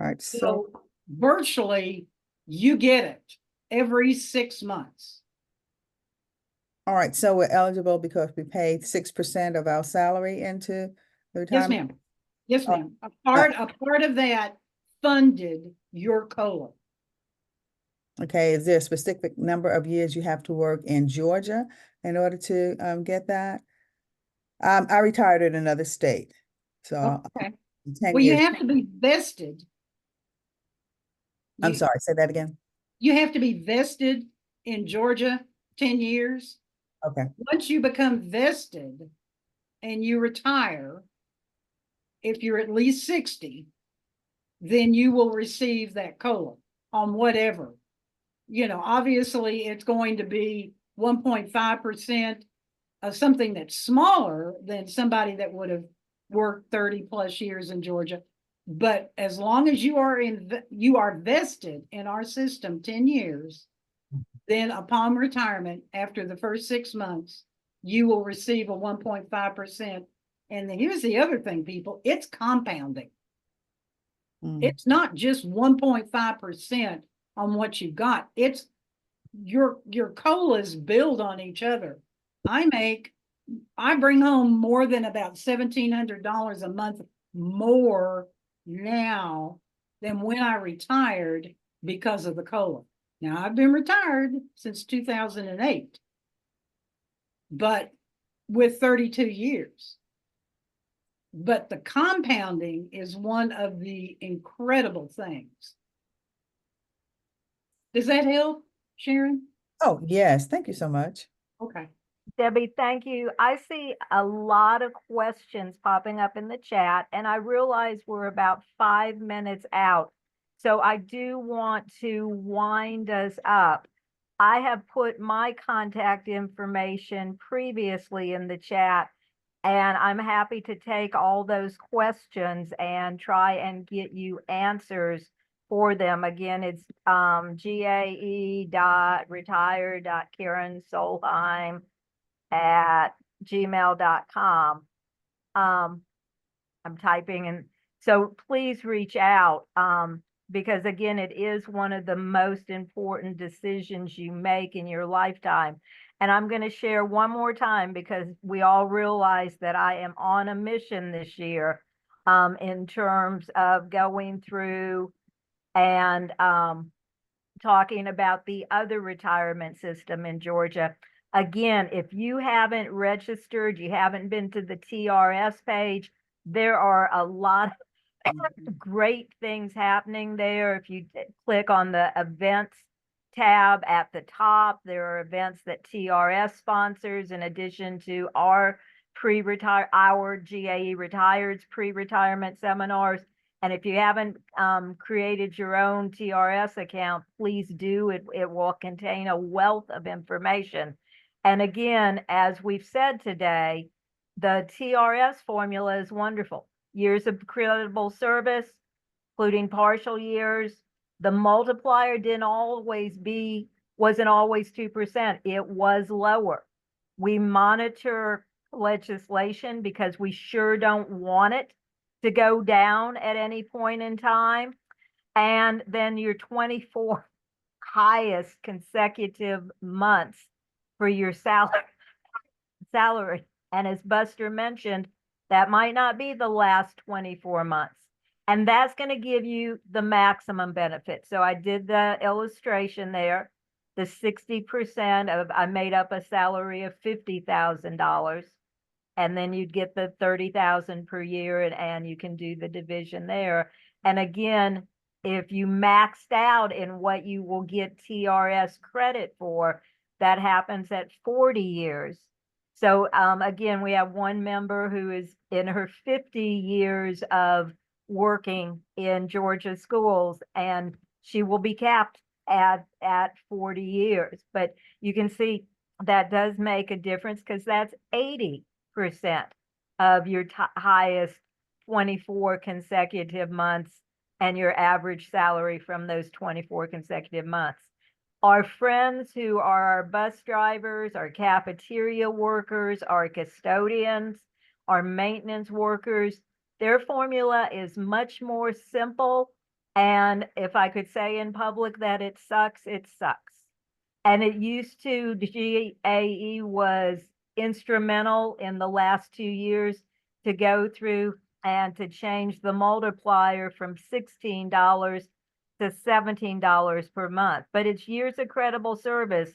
All right, So virtually you get it every 6 months. All right, so we're eligible because we paid 6% of our salary into the retirement? Yes, ma'am. Yes, ma'am. A part of that funded your COLA. Okay, is there a specific number of years you have to work in Georgia in order to get that? I retired in another state, so Okay. 10 Well, you years. have to be vested. I'm You- sorry, say that again. You have to be vested in Georgia 10 years. Okay. Once you become vested and you retire, if you're at least 60, then you will receive that COLA on whatever. Obviously it's going to be 1.5% of something that's smaller than somebody that would have worked 30 plus years in Georgia. But as long as you are vested in our system 10 years, then upon retirement, after the first 6 months, you will receive a 1.5%. And then here's the other thing, people, it's compounding. It's not just 1.5% on what you got. It's your COLAs build on each other. I bring home more than about $1,700 a month more now than when I retired because of the COLA. Now I've been retired since 2008, but with 32 years. But the compounding is one of the incredible things. Does that help, Sharon? Oh, yes, thank you so much. Okay. Debbie, thank you. I see a lot of questions popping up in the chat, and I realize we're about 5 minutes out. So I do want to wind us up. I have put my contact information previously in the chat, and I'm happy to take all those questions and try and get you answers for them. Again, it's gae.retire.karensolheim@gmail.com. I'm typing, and so please reach out, because again, it is one of the most important decisions you make in your lifetime. And I'm going to share one more time because we all realize that I am on a mission this year, in terms of going through and talking about the other retirement system in Georgia. Again, if you haven't registered, you haven't been to the TRS page, there are a lot of great things happening there. If you click on the events tab at the top, there are events that TRS sponsors in addition to our GAE Retired's pre-retirement seminars. And if you haven't created your own TRS account, please do. It will contain a wealth of information. And again, as we've said today, the TRS formula is wonderful. Years of credible service, including partial years. The multiplier wasn't always 2%. It was lower. We monitor legislation because we sure don't want it to go down at any point in time. And then your 24 highest consecutive months for your salary. And as Buster mentioned, that might not be the last 24 months. And that's going to give you the maximum benefit. So I did the illustration there. The 60% of, I made up a salary of $50,000. And then you'd get the 30,000 per year, and you can do the division there. And again, if you maxed out in what you will get TRS credit for, that happens at 40 years. So again, we have one member who is in her 50 years of working in Georgia schools, and she will be capped at 40 years. But you can see that does make a difference because that's 80% of your highest 24 consecutive months and your average salary from those 24 consecutive months. Our friends who are our bus drivers, our cafeteria workers, our custodians, our maintenance workers, their formula is much more simple. And if I could say in public that it sucks, it sucks. And it used to, the GAE was instrumental in the last 2 years to go through and to change the multiplier from $16 to $17 per month. But it's years of credible service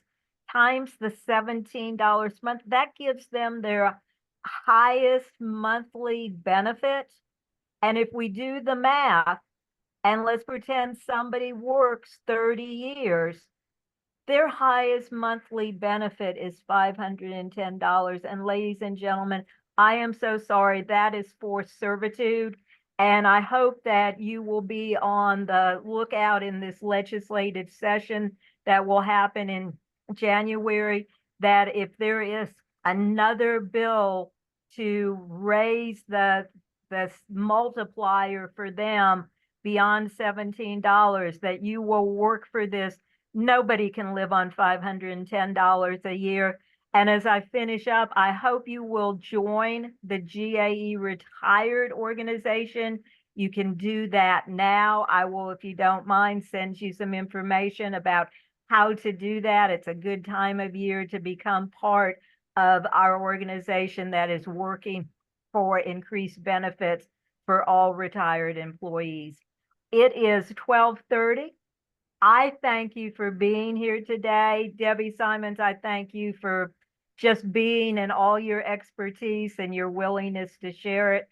times the $17 a month. That gives them their highest monthly benefit. And if we do the math, and let's pretend somebody works 30 years, their highest monthly benefit is $510. And ladies and gentlemen, I am so sorry, that is forced servitude. And I hope that you will be on the lookout in this legislative session that will happen in January, that if there is another bill to raise the multiplier for them beyond $17, that you will work for this. Nobody can live on $510 a year. And as I finish up, I hope you will join the GAE Retired organization. You can do that now. I will, if you don't mind, send you some information about how to do that. It's a good time of year to become part of our organization that is working for increased benefits for all retired employees. It is 12:30. I thank you for being here today. Debbie Simons, I thank you for just being and all your expertise and your willingness to share it.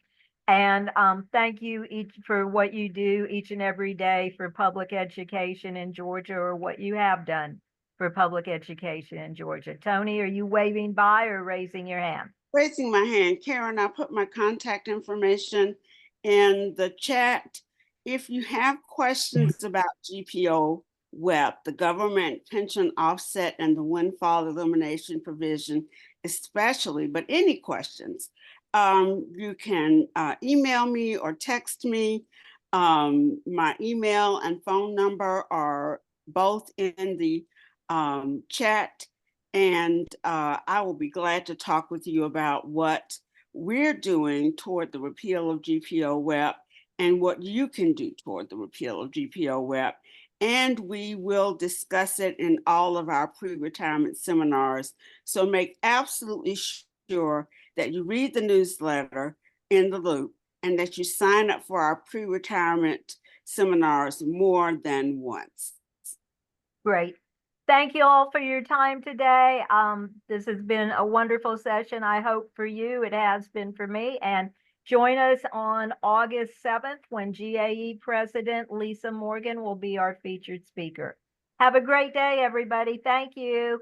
And thank you each for what you do each and every day for public education in Georgia, or what you have done for public education in Georgia. Tony, are you waving by or raising your hand? Raising my hand. Karen, I put my contact information in the chat. If you have questions about GPO WEP, the government pension offset and the windfall elimination provision, especially, but any questions, you can email me or text me. My email and phone number are both in the chat. And I will be glad to talk with you about what we're doing toward the repeal of GPO WEP and what you can do toward the repeal of GPO WEP. And we will discuss it in all of our pre-retirement seminars. So make absolutely sure that you read the newsletter in the loop and that you sign up for our pre-retirement seminars more than once. Great. Thank you all for your time today. This has been a wonderful session. I hope for you it has been for me. And join us on August 7th when GAE President Lisa Morgan will be our featured speaker. Have a great day, everybody. Thank you.